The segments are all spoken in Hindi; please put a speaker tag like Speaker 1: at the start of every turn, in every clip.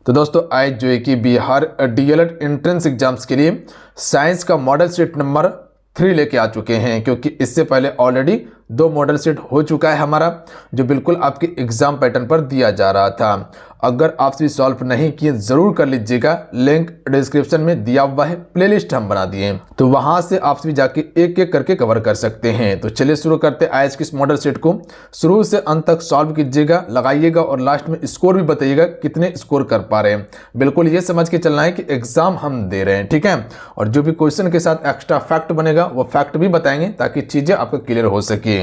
Speaker 1: तो दोस्तों आज जो है कि बिहार डीएलएड एंट्रेंस एग्जाम्स के लिए साइंस का मॉडल सेट नंबर 3 लेके आ चुके हैं, क्योंकि इससे पहले ऑलरेडी 2 मॉडल सेट हो चुका है हमारा, जो बिल्कुल आपके एग्जाम पैटर्न पर दिया जा रहा था। अगर आप भी सॉल्व नहीं किए ज़रूर कर लीजिएगा, लिंक डिस्क्रिप्शन में दिया हुआ है, प्लेलिस्ट हम बना दिए तो वहां से आप भी जाके एक एक करके कवर कर सकते हैं। तो चलिए शुरू करते हैं आज के इस मॉडल सेट को। शुरू से अंत तक सॉल्व कीजिएगा, लगाइएगा और लास्ट में स्कोर भी बताइएगा कितने स्कोर कर पा रहे हैं। बिल्कुल ये समझ के चलना है कि एग्जाम हम दे रहे हैं, ठीक है। और जो भी क्वेश्चन के साथ एक्स्ट्रा फैक्ट बनेगा वो फैक्ट भी बताएंगे ताकि चीजें आपको क्लियर हो सके।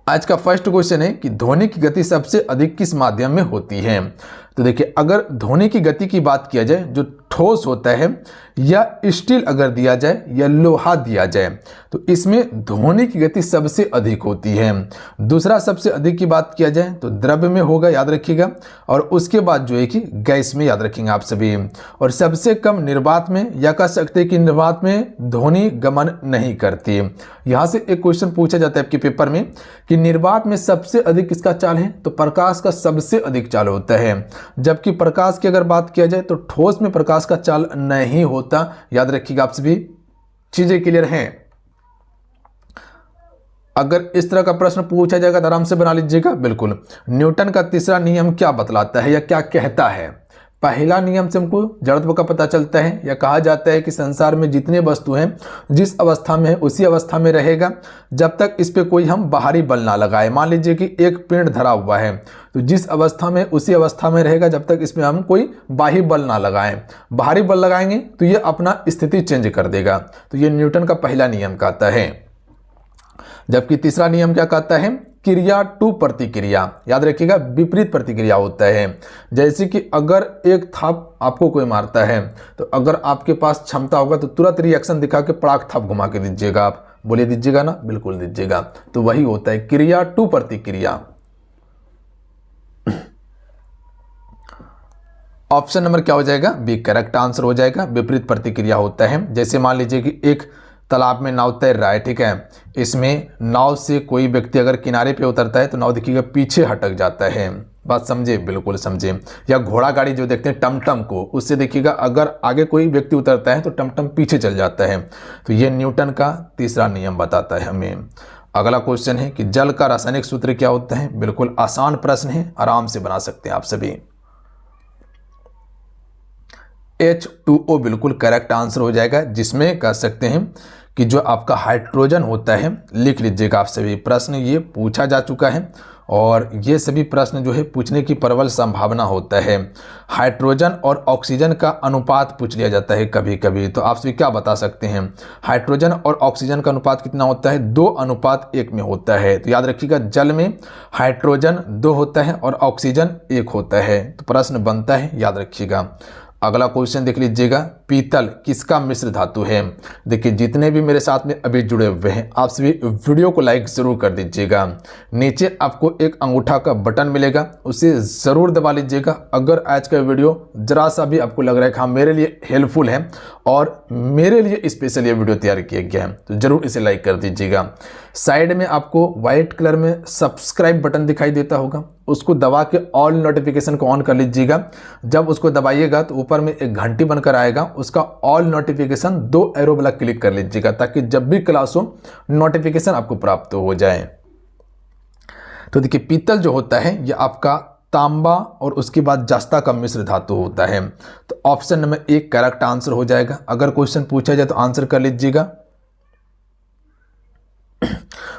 Speaker 1: आज का फर्स्ट क्वेश्चन है कि ध्वनि की गति सबसे अधिक किस माध्यम में होती है। तो देखिए, अगर ध्वनि की गति की बात किया जाए, जो ठोस होता है या स्टील अगर दिया जाए या लोहा दिया जाए, तो इसमें ध्वनि की गति सबसे अधिक होती है। दूसरा सबसे अधिक की बात किया जाए तो द्रव्य में होगा, याद रखिएगा। और उसके बाद जो है कि गैस में, याद रखेंगे आप सभी। और सबसे कम निर्वात में, या कह सकते हैं कि निर्वात में ध्वनि गमन नहीं करती। यहाँ से एक क्वेश्चन पूछा जाता है आपके पेपर में कि निर्वात में सबसे अधिक किसका चाल है, तो प्रकाश का सबसे अधिक चाल होता है। जबकि प्रकाश की अगर बात किया जाए तो ठोस में प्रकाश का चाल नहीं होता, याद रखिएगा आप सभी। चीजें क्लियर हैं। अगर इस तरह का प्रश्न पूछा जाएगा तो आराम से बना लीजिएगा। बिल्कुल, न्यूटन का तीसरा नियम क्या बतलाता है या क्या कहता है। पहला नियम से हमको जड़त्व का पता चलता है, या कहा जाता है कि संसार में जितने वस्तु हैं जिस अवस्था में है उसी अवस्था में रहेगा जब तक इस पे कोई हम बाहरी बल ना लगाए। मान लीजिए कि एक पेड़ धरा हुआ है, तो जिस अवस्था में उसी अवस्था में रहेगा जब तक इसमें हम कोई बाहरी बल ना लगाएं। बाहरी बल लगाएंगे तो ये अपना स्थिति चेंज कर देगा। तो ये न्यूटन का पहला नियम कहता है। जबकि तीसरा नियम क्या कहता है, क्रिया टू प्रतिक्रिया, याद रखिएगा विपरीत प्रतिक्रिया होता है। जैसे कि अगर एक थप आपको कोई मारता है, तो अगर आपके पास क्षमता होगा तो तुरंत रिएक्शन दिखा के पड़ाक थप घुमा के दीजिएगा। आप बोलिए दीजिएगा ना, बिल्कुल दीजिएगा। तो वही होता है क्रिया टू प्रतिक्रिया। ऑप्शन नंबर क्या हो जाएगा, बी करेक्ट आंसर हो जाएगा। विपरीत प्रतिक्रिया होता है। जैसे मान लीजिए कि एक तालाब में नाव तैर रहा है, ठीक है। इसमें नाव से कोई व्यक्ति अगर किनारे पे उतरता है तो नाव देखिएगा पीछे हटक जाता है। बात समझे, बिल्कुल समझे। या घोड़ा गाड़ी जो देखते हैं टमटम को, उससे देखिएगा अगर आगे कोई व्यक्ति उतरता है तो टमटम पीछे चल जाता है। तो ये न्यूटन का तीसरा नियम बताता है हमें। अगला क्वेश्चन है कि जल का रासायनिक सूत्र क्या होता है। बिल्कुल आसान प्रश्न है, आराम से बना सकते हैं आप सभी। H2O बिल्कुल करेक्ट आंसर हो जाएगा, जिसमें कह सकते हैं कि जो आपका हाइड्रोजन होता है, लिख लीजिएगा आप सभी। प्रश्न ये पूछा जा चुका है और ये सभी प्रश्न जो है पूछने की प्रबल संभावना होता है। हाइड्रोजन और ऑक्सीजन का अनुपात पूछ लिया जाता है कभी कभी, तो आप सभी क्या बता सकते हैं। हाइड्रोजन और ऑक्सीजन का अनुपात कितना होता है, 2:1 में होता है। तो याद रखिएगा जल में हाइड्रोजन 2 होता है और ऑक्सीजन 1 होता है। तो प्रश्न बनता है, याद रखिएगा। अगला क्वेश्चन देख लीजिएगा, पीतल किसका मिश्र धातु है। देखिए, जितने भी मेरे साथ में अभी जुड़े हुए हैं आप सभी वीडियो को लाइक जरूर कर दीजिएगा। नीचे आपको एक अंगूठा का बटन मिलेगा, उसे ज़रूर दबा लीजिएगा। अगर आज का वीडियो जरा सा भी आपको लग रहा है कि हाँ मेरे लिए हेल्पफुल है और मेरे लिए स्पेशल ये वीडियो तैयार किया गया है, तो ज़रूर इसे लाइक कर दीजिएगा। साइड में आपको व्हाइट कलर में सब्सक्राइब बटन दिखाई देता होगा, उसको दबा के ऑल नोटिफिकेशन को ऑन कर लीजिएगा। जब उसको दबाइएगा तो ऊपर में एक घंटी बनकर आएगा, उसका ऑल नोटिफिकेशन 2 एरो वाला क्लिक कर लीजिएगा, ताकि जब भी क्लास हो नोटिफिकेशन आपको प्राप्त हो जाए। तो देखिए, पीतल जो होता है ये आपका तांबा और उसके बाद जस्ता का मिश्र धातु होता है। तो ऑप्शन नंबर 1 करेक्ट आंसर हो जाएगा। अगर क्वेश्चन पूछा जाए तो आंसर कर लीजिएगा।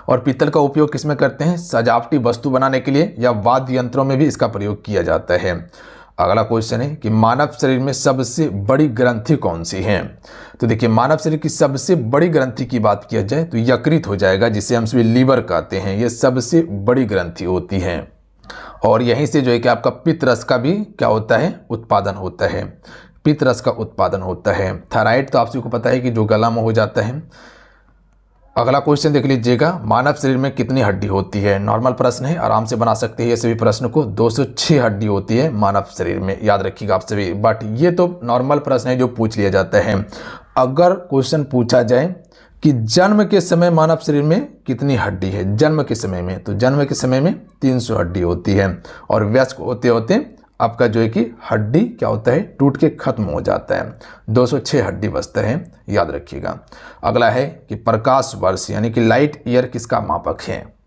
Speaker 1: और पीतल का उपयोग किसमें करते हैं, सजावटी वस्तु बनाने के लिए या वाद्य यंत्रों में भी इसका प्रयोग किया जाता है। अगला क्वेश्चन है कि मानव शरीर में सबसे बड़ी ग्रंथि कौन सी है। तो देखिए, मानव शरीर की सबसे बड़ी ग्रंथि की बात किया जाए तो यकृत हो जाएगा, जिसे हम सभी लीवर कहते हैं। ये सबसे बड़ी ग्रंथि होती है और यहीं से जो है कि आपका पित्त रस का भी क्या होता है, उत्पादन होता है। पित्त रस का उत्पादन होता है। थायराइड तो आप सभी को पता है कि जो गला में हो जाता है। अगला क्वेश्चन देख लीजिएगा, मानव शरीर में कितनी हड्डी होती है। नॉर्मल प्रश्न है, आराम से बना सकते हैं ये सभी प्रश्न को। 206 हड्डी होती है मानव शरीर में, याद रखिएगा आप सभी। बट ये तो नॉर्मल प्रश्न है जो पूछ लिया जाता है। अगर क्वेश्चन पूछा जाए कि जन्म के समय मानव शरीर में कितनी हड्डी है, जन्म के समय में, तो जन्म के समय में 300 हड्डी होती है और वयस्क होते होते आपका जो है कि हड्डी क्या होता है, टूट के खत्म हो जाता है। 206 हड्डी बचता है, याद रखिएगा। अगला है कि प्रकाश वर्ष यानी कि लाइट ईयर किसका मापक है।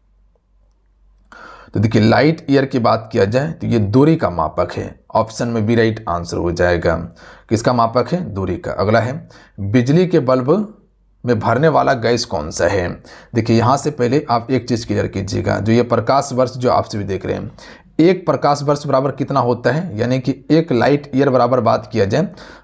Speaker 1: तो देखिए लाइट ईयर की बात किया जाए तो ये दूरी का मापक है। ऑप्शन में बी राइट आंसर हो जाएगा। किसका मापक है, दूरी का। अगला है बिजली के बल्ब में भरने वाला गैस कौन सा है। देखिए यहाँ से पहले आप एक चीज़ क्लियर कीजिएगा, जो ये प्रकाश वर्ष जो आपसे भी देख रहे हैं, एक प्रकाश वर्ष बराबर कितना होता है, यानी कि एक लाइट ईयर बराबर बात किया जाए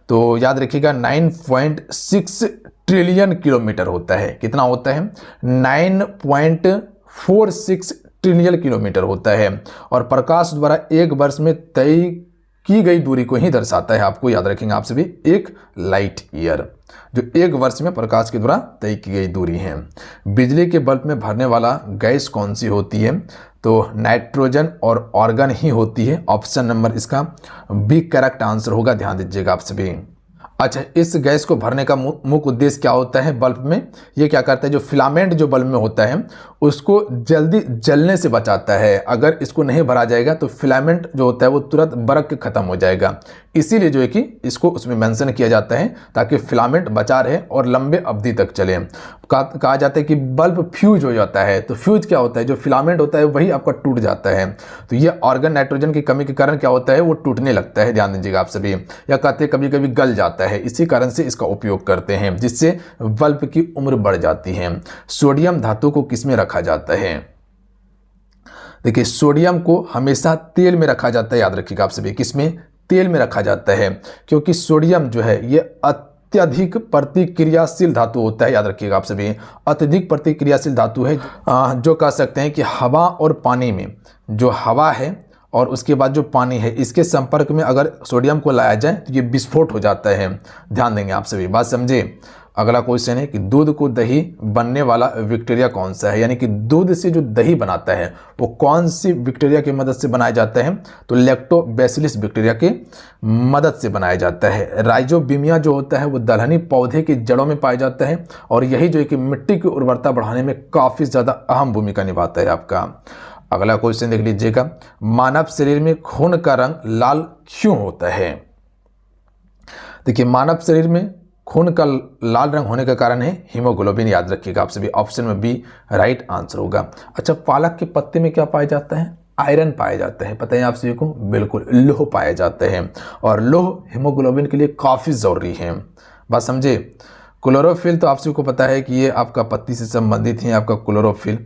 Speaker 1: तो याद रखिएगा 9.6 ट्रिलियन किलोमीटर होता है। कितना होता है, 9.46 ट्रिलियन किलोमीटर होता है। और प्रकाश द्वारा एक वर्ष में तय की गई दूरी को ही दर्शाता है। आपको याद रखेंगे आपसे भी, एक लाइट ईयर जो एक वर्ष में प्रकाश के द्वारा तय की गई दूरी है। बिजली के बल्ब में भरने वाला गैस कौन सी होती है, तो नाइट्रोजन और ऑर्गन ही होती है। ऑप्शन नंबर इसका बी करेक्ट आंसर होगा, ध्यान दीजिएगा आप सभी। अच्छा, इस गैस को भरने का मुख्य उद्देश्य क्या होता है बल्ब में, ये क्या करता है, जो फिलामेंट जो बल्ब में होता है उसको जल्दी जलने से बचाता है। अगर इसको नहीं भरा जाएगा तो फिलामेंट जो होता है वो तुरंत बरक के खत्म हो जाएगा। इसीलिए जो है कि इसको उसमें मेंशन किया जाता है ताकि फिलामेंट बचा रहे और लंबे अवधि तक चले। कहा जाता है कि बल्ब फ्यूज हो जाता है, तो फ्यूज क्या होता है, जो फिलामेंट होता है वही आपका टूट जाता है। तो ये ऑर्गन नाइट्रोजन की कमी के कारण क्या होता है, वो टूटने लगता है, ध्यान दीजिएगा आप सभी। या कहते हैं कभी कभी गल जाता है, इसी कारण से इसका उपयोग करते हैं, जिससे बल्ब की उम्र बढ़ जाती है। सोडियम धातु को किसमें रखा जाता है। देखिए सोडियम को हमेशा तेल में रखा जाता है, याद रखिएगा आप सभी। किसमें, तेल में रखा जाता है, क्योंकि सोडियम जो है ये अत्यधिक प्रतिक्रियाशील धातु होता है। याद रखिएगा आप सभी, अत्यधिक प्रतिक्रियाशील धातु है, जो कह सकते हैं कि हवा और पानी में, जो हवा है और उसके बाद जो पानी है, इसके संपर्क में अगर सोडियम को लाया जाए तो ये विस्फोट हो जाता है। ध्यान देंगे आप सभी, बात समझे। अगला क्वेश्चन है कि दूध को दही बनने वाला बैक्टीरिया कौन सा है, यानी कि दूध से जो दही बनाता है वो कौन सी बैक्टीरिया की मदद से बनाया जाता है, तो लैक्टोबैसिलस बैक्टीरिया की मदद से बनाया जाता है। राइजोबियम जो होता है वो दलहनी पौधे की जड़ों में पाया जाता है और यही जो है कि मिट्टी की उर्वरता बढ़ाने में काफ़ी ज़्यादा अहम भूमिका निभाता है आपका। अगला क्वेश्चन देख लीजिएगा, मानव शरीर में खून का रंग लाल क्यों होता है। देखिए मानव शरीर में खून का लाल रंग होने का कारण है हीमोग्लोबिन, याद रखिएगा आप सभी। ऑप्शन में बी राइट आंसर होगा। अच्छा, पालक के पत्ते में क्या पाया जाता है, आयरन पाया जाता है, पता है आप सभी को, बिल्कुल लौह पाया जाता है और लौह हीमोग्लोबिन के लिए काफ़ी ज़रूरी है, बात समझे। क्लोरोफिल तो आप सभी को पता है कि ये आपका पत्ती से संबंधित है, आपका क्लोरोफिल।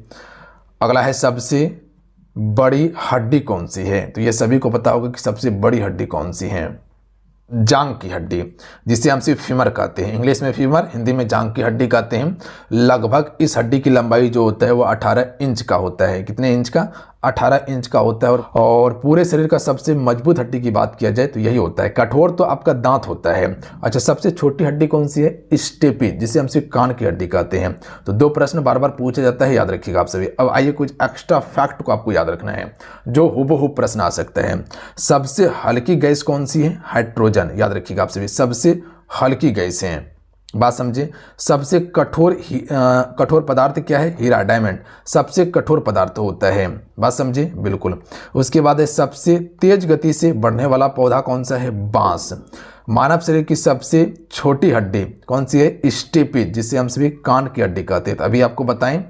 Speaker 1: अगला है सबसे बड़ी हड्डी कौन सी है, तो ये सभी को पता होगा कि सबसे बड़ी हड्डी कौन सी है, जांग की हड्डी, जिसे हम सिर्फ फीमर कहते हैं। इंग्लिश में फीमर, हिंदी में जांग की हड्डी कहते हैं। लगभग इस हड्डी की लंबाई जो होता है वो 18 इंच का होता है। कितने इंच का, 18 इंच का होता है। और पूरे शरीर का सबसे मजबूत हड्डी की बात किया जाए तो यही होता है। कठोर तो आपका दांत होता है। अच्छा, सबसे छोटी हड्डी कौन सी है, स्टेपीज, जिसे हम सिर्फ कान की हड्डी कहते हैं। तो दो प्रश्न बार बार पूछा जाता है, याद रखिएगा आप सभी। अब आइए कुछ एक्स्ट्रा फैक्ट को आपको याद रखना है जो हुबहू प्रश्न आ सकता है। सबसे हल्की गैस कौन सी है, हाइड्रोजन, याद रखिएगा आप सभी। सबसे हल्की गैस है, बात समझे। सबसे कठोर पदार्थ क्या है, हीरा, डायमंड सबसे कठोर पदार्थ होता है, बात समझे, बिल्कुल। उसके बाद है सबसे तेज गति से बढ़ने वाला पौधा कौन सा है, बांस। मानव शरीर की सबसे छोटी हड्डी कौन सी है, स्टेपीज, जिसे हम सभी कान की हड्डी कहते हैं। अभी आपको बताएं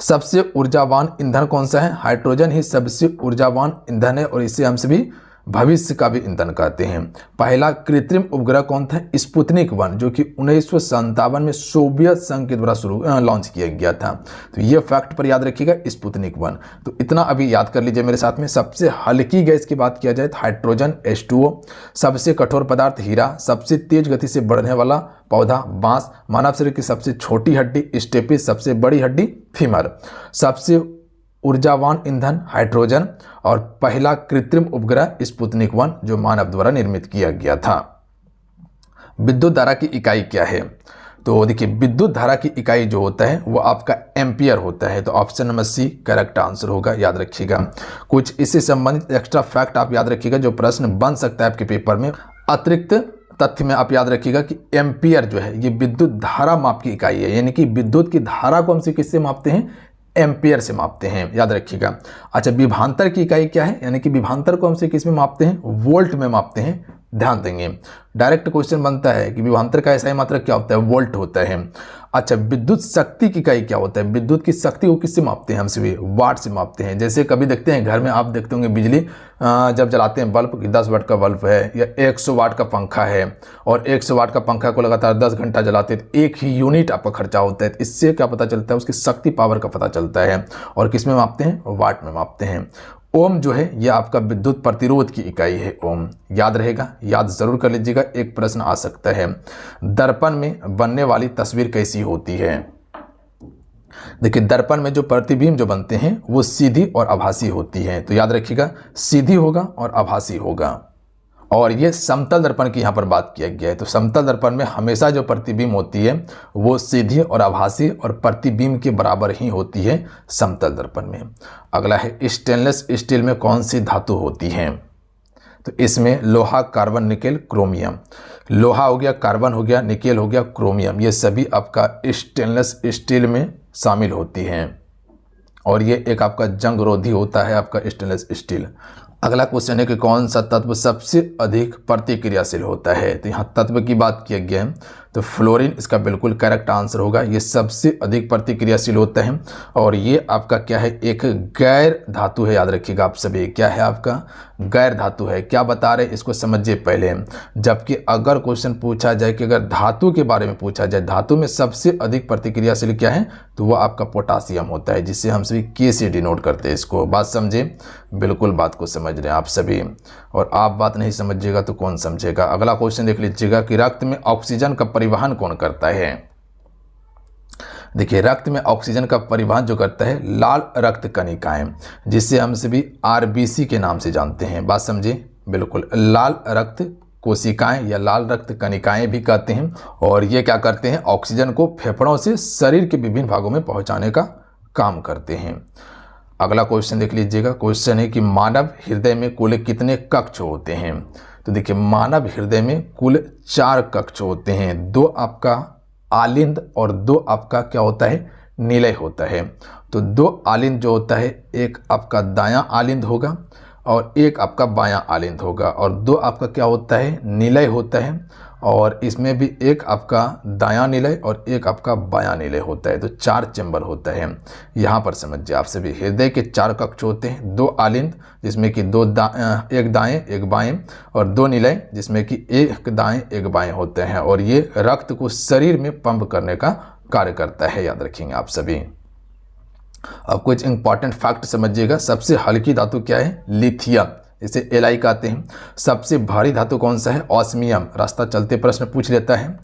Speaker 1: सबसे ऊर्जावान ईंधन कौन सा है, हाइड्रोजन ही सबसे ऊर्जावान ईंधन है और इसे हम सभी भविष्य का भी ईंधन कहते हैं। पहला कृत्रिम उपग्रह कौन था, स्पुतनिक 1, जो कि 1957 में सोवियत संघ के द्वारा लॉन्च किया गया था। तो ये फैक्ट पर याद रखिएगा, स्पुतनिक 1। तो इतना अभी याद कर लीजिए मेरे साथ में। सबसे हल्की गैस की बात किया जाए तो हाइड्रोजन, H2O। सबसे कठोर पदार्थ हीरा। सबसे तेज गति से बढ़ने वाला पौधा बांस। मानव शरीर की सबसे छोटी हड्डी स्टेपीज। सबसे बड़ी हड्डी फीमर। सबसे ऊर्जावान ईंधन हाइड्रोजन और पहला कृत्रिम उपग्रह स्पुतनिक 1 जो मानव द्वारा निर्मित किया गया था। विद्युत धारा की इकाई क्या है, तो देखिए विद्युत धारा की इकाई जो होता है वो आपका एम्पियर होता है। तो option number C correct answer होगा, याद रखिएगा। कुछ इससे संबंधित एक्स्ट्रा फैक्ट आप याद रखिएगा जो प्रश्न बन सकता है आपके पेपर में। अतिरिक्त तथ्य में आप याद रखिएगा कि एम्पियर जो है ये विद्युत धारा माप की इकाई है, यानी कि विद्युत की धारा को हम किससे मापते हैं, एम्पियर से मापते हैं, याद रखिएगा। अच्छा, विभवांतर की इकाई क्या है, यानी कि विभवांतर को हमसे किस में मापते हैं, वोल्ट में मापते हैं। ध्यान देंगे, डायरेक्ट क्वेश्चन बनता है कि विभवांतर का SI मात्रक क्या होता है, वोल्ट होता है। अच्छा, विद्युत शक्ति की इकाई क्या होता है, विद्युत की शक्ति को किससे मापते हैं, हम सभी वाट से मापते हैं। जैसे कभी देखते हैं घर में, आप देखते होंगे बिजली जब जलाते हैं बल्ब, 10 वाट का बल्ब है या 100 वाट का पंखा है, और 100 वाट का पंखा को लगातार 10 घंटा जलाते हैं तो 1 ही यूनिट आपका खर्चा होता है। इससे क्या पता चलता है, उसकी शक्ति पावर का पता चलता है। और किस में मापते हैं, वाट में मापते हैं। ओम जो है ये आपका विद्युत प्रतिरोध की इकाई है, ओम। याद रहेगा, याद जरूर कर लीजिएगा, एक प्रश्न आ सकता है। दर्पण में बनने वाली तस्वीर कैसी होती है। देखिए, दर्पण में जो प्रतिबिंब जो बनते हैं वो सीधी और आभासी होती है, तो याद रखिएगा सीधी होगा और आभासी होगा। और ये समतल दर्पण की यहाँ पर बात किया गया है, तो समतल दर्पण में हमेशा जो प्रतिबिंब होती है वो सीधी और आभासी और प्रतिबिंब के बराबर ही होती है समतल दर्पण में। अगला है, स्टेनलेस स्टील में कौन सी धातु होती है, तो इसमें लोहा, कार्बन, निकेल, क्रोमियम। लोहा हो गया, कार्बन हो गया, निकेल हो गया, क्रोमियम, ये सभी आपका स्टेनलेस स्टील में शामिल होती हैं। और ये एक आपका जंग रोधी होता है आपका स्टेनलेस स्टील। अगला क्वेश्चन है कि कौन सा तत्व सबसे अधिक प्रतिक्रियाशील होता है, तो यहाँ तत्व की बात किया गया है, तो फ्लोरीन इसका बिल्कुल करेक्ट आंसर होगा। ये सबसे अधिक प्रतिक्रियाशील होता है। और ये आपका क्या है, एक गैर धातु है, याद रखिएगा आप सभी, क्या है आपका गैर धातु है। क्या बता रहे इसको समझिए पहले। जबकि अगर क्वेश्चन पूछा जाए कि अगर धातु के बारे में पूछा जाए, धातु में सबसे अधिक प्रतिक्रियाशील क्या है, तो वह आपका पोटासियम होता है, जिससे हम सभी के से डिनोट करते हैं इसको। बात समझे, बिल्कुल बात को समझ रहे हैं आप सभी, और आप बात नहीं समझिएगा तो कौन समझेगा। अगला क्वेश्चन देख लीजिएगा कि रक्त में ऑक्सीजन का परिवहन कौन करता है। देखिए, रक्त में ऑक्सीजन का परिवहन जो करता है लाल रक्त कणिकाएं, जिससे हम सभी RBC के नाम से जानते हैं। बात समझे, बिल्कुल लाल रक्त कोशिकाएं या लाल रक्त कणिकाएं भी कहते हैं। और ये क्या करते हैं, ऑक्सीजन को फेफड़ों से शरीर के विभिन्न भागों में पहुंचाने का काम करते हैं। अगला क्वेश्चन देख लीजिएगा। क्वेश्चन है कि मानव हृदय में कुल कितने कक्ष होते हैं, तो देखिए मानव हृदय में कुल 4 कक्ष होते हैं। 2 आपका आलिंद और 2 आपका क्या होता है, निलय होता है। तो 2 आलिंद जो होता है, एक आपका दायां आलिंद होगा और एक आपका बायां आलिंद होगा, और 2 आपका क्या होता है, निलय होता है। और इसमें भी एक आपका दायां निलय और एक आपका बायां निलय होता है, तो 4 चैम्बर होता है। यहाँ पर समझिए आप सभी, हृदय के 4 कक्ष होते हैं, 2 आलिंद जिसमें कि एक दाएं एक बाएं, और 2 निलय जिसमें कि एक दाएं एक बाएं होते हैं। और ये रक्त को शरीर में पंप करने का कार्य करता है, याद रखेंगे आप सभी। अब कुछ इंपॉर्टेंट फैक्ट समझिएगा। सबसे हल्की धातु क्या है, लिथियम, इसे Li कहते हैं। सबसे भारी धातु कौन सा है, ऑस्मियम। रास्ता चलते प्रश्न पूछ लेता है।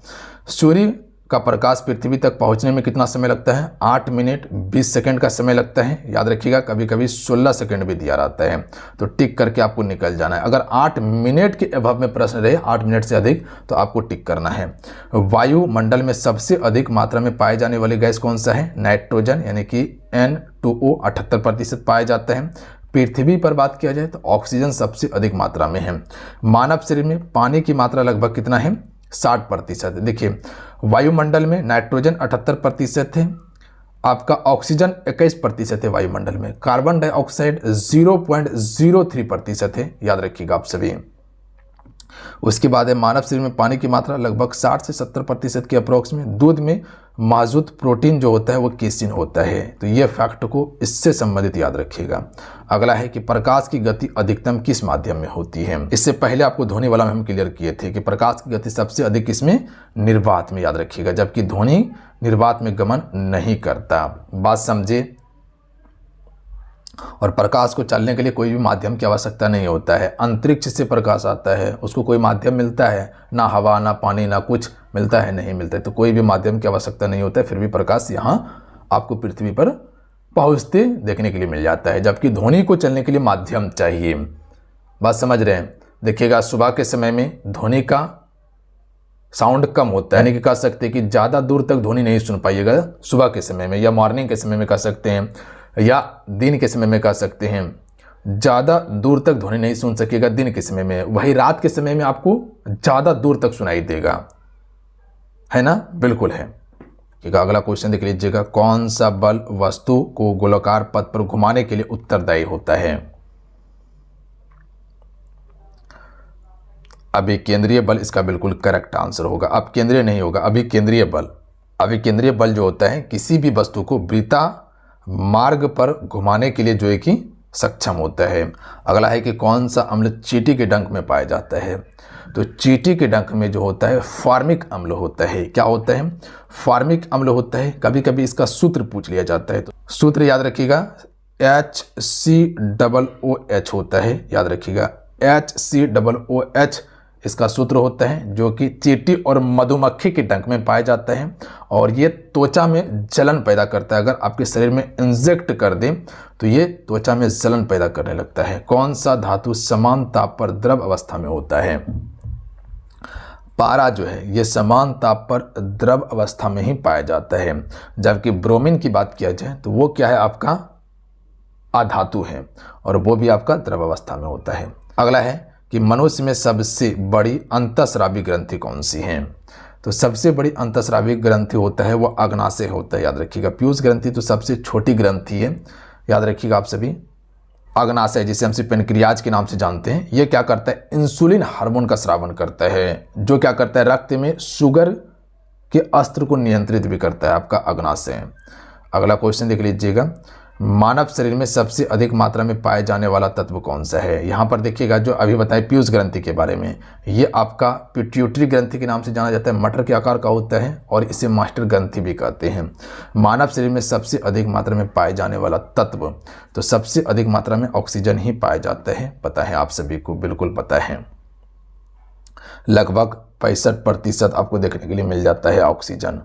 Speaker 1: सूर्य का प्रकाश पृथ्वी तक पहुंचने में कितना समय लगता है, 8 मिनट 20 सेकंड का समय लगता है। याद रखिएगा, कभी कभी 16 सेकंड भी दिया रहता है, तो टिक करके आपको निकल जाना है। अगर 8 मिनट के अभाव में प्रश्न रहे, 8 मिनट से अधिक, तो आपको टिक करना है। वायुमंडल में सबसे अधिक मात्रा में पाए जाने वाली गैस कौन सा है, नाइट्रोजन, यानी कि N2O 78% पाया जाता है। पृथ्वी पर बात किया जाए तो ऑक्सीजन सबसे अधिक मात्रा में है। मानव शरीर में पानी की मात्रा लगभग कितना है, 60%। देखिए, वायुमंडल में नाइट्रोजन 78% है, आपका ऑक्सीजन 21% है वायुमंडल में, कार्बन डाइऑक्साइड 0.03% है, याद रखिएगा आप सभी। उसके बाद है मानव शरीर में पानी की मात्रा लगभग 60 से 70% के अप्रोक्स में। दूध में मौजूद प्रोटीन जो होता है वो केसिन होता है, तो ये फैक्ट को इससे संबंधित याद रखिएगा। अगला है कि प्रकाश की गति अधिकतम किस माध्यम में होती है। इससे पहले आपको ध्वनि वाला में हम क्लियर किए थे कि प्रकाश की गति सबसे अधिक किसमें, निर्वात में, याद रखिएगा, जबकि ध्वनि निर्वात में गमन नहीं करता। बात समझे। और प्रकाश को चलने के लिए कोई भी माध्यम की आवश्यकता नहीं होता है। अंतरिक्ष से प्रकाश आता है, उसको कोई माध्यम मिलता है, ना हवा ना पानी ना कुछ मिलता है, नहीं मिलता है, तो कोई भी माध्यम की आवश्यकता नहीं होता है, फिर भी प्रकाश यहाँ आपको पृथ्वी पर पहुँचते देखने के लिए मिल जाता है। जबकि ध्वनि को चलने के लिए माध्यम चाहिए। बात समझ रहे हैं। देखिएगा, सुबह के समय में ध्वनि का साउंड कम होता है, यानी कि कह सकते हैं कि ज़्यादा दूर तक ध्वनि नहीं सुन पाइएगा सुबह के समय में, या मॉर्निंग के समय में कह सकते हैं, या दिन के समय में कह सकते हैं। ज़्यादा दूर तक ध्वनि नहीं सुन सकेगा दिन के समय में, वही रात के समय में आपको ज़्यादा दूर तक सुनाई देगा, है ना, बिल्कुल है। ठीक है, अगला क्वेश्चन देख लीजिएगा, कौन सा बल वस्तु को गोलाकार पथ पर घुमाने के लिए उत्तरदायी होता है? अभिकेंद्रीय बल इसका बिल्कुल करेक्ट आंसर होगा। अब केंद्रीय नहीं होगा, अभिकेंद्रीय बल। अभिकेंद्रीय बल जो होता है किसी भी वस्तु को वृत्ता मार्ग पर घुमाने के लिए जो है कि सक्षम होता है। अगला है कि कौन सा अम्ल चींटी के डंक में पाया जाता है? तो चींटी के डंक में जो होता है फार्मिक अम्ल होता है। क्या होता है? फार्मिक अम्ल होता है। कभी कभी इसका सूत्र पूछ लिया जाता है, तो सूत्र याद रखिएगा, HCOOH होता है, याद रखिएगा HCOOH इसका सूत्र होता है, जो कि चींटी और मधुमक्खी के डंक में पाया जाता है और ये त्वचा में जलन पैदा करता है। अगर आपके शरीर में इंजेक्ट कर दें तो ये त्वचा में जलन पैदा करने लगता है। कौन सा धातु समान ताप पर द्रव अवस्था में होता है? पारा जो है ये समान ताप पर द्रव अवस्था में ही पाया जाता है, जबकि ब्रोमीन की बात किया जाए तो वो क्या है, आपका अधातु है और वो भी आपका द्रव अवस्था में होता है। अगला है कि मनुष्य में सबसे बड़ी अंतःस्रावी ग्रंथि कौन सी है? तो सबसे बड़ी अंतःस्रावी ग्रंथि होता है वो अग्नाशय होता है, याद रखिएगा। पीयूष ग्रंथि तो सबसे छोटी ग्रंथि है, याद रखिएगा आप सभी। अग्नाशय जिसे हम पेनक्रियाज के नाम से जानते हैं, ये क्या करता है, इंसुलिन हार्मोन का स्रावन करता है, जो क्या करता है, रक्त में शुगर के स्तर को नियंत्रित भी करता है, आपका अग्नाशय। अगला क्वेश्चन देख लीजिएगा, मानव शरीर में सबसे अधिक मात्रा में पाए जाने वाला तत्व कौन सा है? यहाँ पर देखिएगा, जो अभी बताए पीयूष ग्रंथि के बारे में, ये आपका पिट्यूटरी ग्रंथि के नाम से जाना जाता है, मटर के आकार का होता है और इसे मास्टर ग्रंथि भी कहते हैं। मानव शरीर में सबसे अधिक मात्रा में पाए जाने वाला तत्व, तो सबसे अधिक मात्रा में ऑक्सीजन ही पाया जाता है, पता है आप सभी को, बिल्कुल पता है। लगभग 65% आपको देखने के लिए मिल जाता है ऑक्सीजन।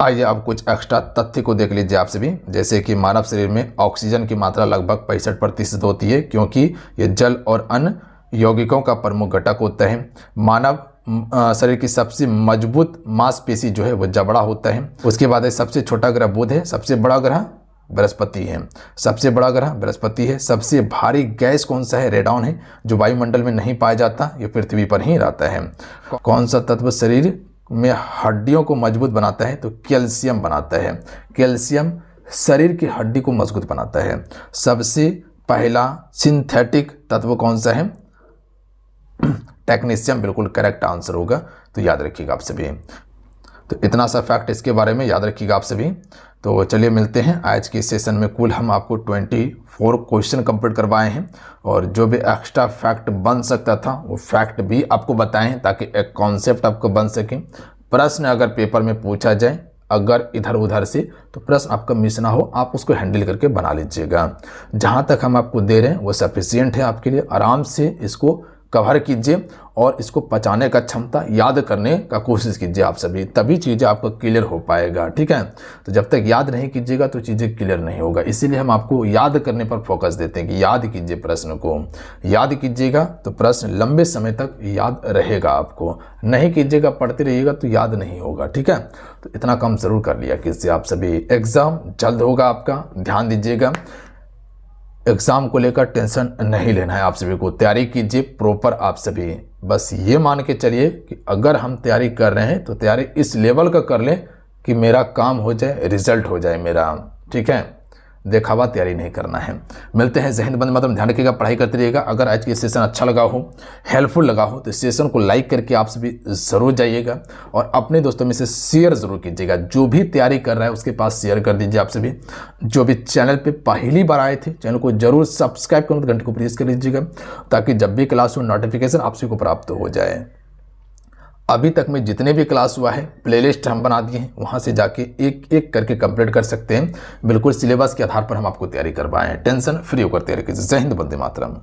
Speaker 1: आइए अब कुछ एक्स्ट्रा तथ्य को देख लीजिए आप सभी, जैसे कि मानव शरीर में ऑक्सीजन की मात्रा लगभग 65% होती है, क्योंकि ये जल और अन्य यौगिकों का प्रमुख घटक होता है। मानव शरीर की सबसे मजबूत मांसपेशी जो है वो जबड़ा होता है। उसके बाद है सबसे छोटा ग्रह बुध है, सबसे बड़ा ग्रह बृहस्पति है, सबसे बड़ा ग्रह बृहस्पति है। सबसे भारी गैस कौन सा है? रेडॉन है, जो वायुमंडल में नहीं पाया जाता, ये पृथ्वी पर ही रहता है। कौन सा तत्व शरीर में हड्डियों को मजबूत बनाता है? तो कैल्शियम बनाता है। कैल्शियम शरीर की हड्डी को मजबूत बनाता है। सबसे पहला सिंथेटिक तत्व कौन सा है? टेक्नीशियम बिल्कुल करेक्ट आंसर होगा, तो याद रखिएगा आप सभी। तो इतना सा फैक्ट इसके बारे में याद रखिएगा आप सभी। तो चलिए मिलते हैं आज के सेशन में। कुल हम आपको 24 क्वेश्चन कंप्लीट करवाए हैं और जो भी एक्स्ट्रा फैक्ट बन सकता था वो फैक्ट भी आपको बताएं, ताकि एक कॉन्सेप्ट आपको बन सके। प्रश्न अगर पेपर में पूछा जाए अगर इधर उधर से, तो प्रश्न आपका मिस ना हो, आप उसको हैंडल करके बना लीजिएगा। जहाँ तक हम आपको दे रहे हैं वो सफिशिएंट है आपके लिए। आराम से इसको कवर कीजिए और इसको पचाने का क्षमता, याद करने का कोशिश कीजिए आप सभी, तभी चीज़ें आपको क्लियर हो पाएगा। ठीक है, तो जब तक याद नहीं कीजिएगा तो चीज़ें क्लियर नहीं होगा। इसीलिए हम आपको याद करने पर फोकस देते हैं कि याद कीजिए, प्रश्न को याद कीजिएगा तो प्रश्न लंबे समय तक याद रहेगा। आपको नहीं कीजिएगा, पढ़ते रहिएगा तो याद नहीं होगा। ठीक है, तो इतना काम जरूर कर लिया कीजिए आप सभी। एग्ज़ाम जल्द होगा आपका, ध्यान दीजिएगा। एग्ज़ाम को लेकर टेंशन नहीं लेना है आप सभी को। तैयारी कीजिए प्रॉपर आप सभी। बस ये मान के चलिए कि अगर हम तैयारी कर रहे हैं तो तैयारी इस लेवल का कर लें कि मेरा काम हो जाए, रिजल्ट हो जाए मेरा। ठीक है, देखावा तैयारी नहीं करना है। मिलते हैं। जय हिंद, वंदे मातरम। ध्यान रखिएगा, पढ़ाई करते रहिएगा। अगर आज की सेशन अच्छा लगा हो, हेल्पफुल लगा हो, तो सेशन को लाइक करके आप सभी ज़रूर जाइएगा और अपने दोस्तों में से शेयर ज़रूर कीजिएगा। जो भी तैयारी कर रहा है उसके पास शेयर कर दीजिए आप सभी। जो भी चैनल पर पहली बार आए थे, चैनल को जरूर सब्सक्राइब करो, घंटे को प्रेस कर लीजिएगा, ताकि जब भी क्लास हो नोटिफिकेशन आप सभी को प्राप्त हो जाए। अभी तक में जितने भी क्लास हुआ है प्लेलिस्ट हम बना दिए हैं, वहाँ से जाके एक एक करके कंप्लीट कर सकते हैं। बिल्कुल सिलेबस के आधार पर हम आपको तैयारी करवाएं। टेंशन फ्री होकर तैयारी कीजिए। जय हिंद, वंदे मातरम।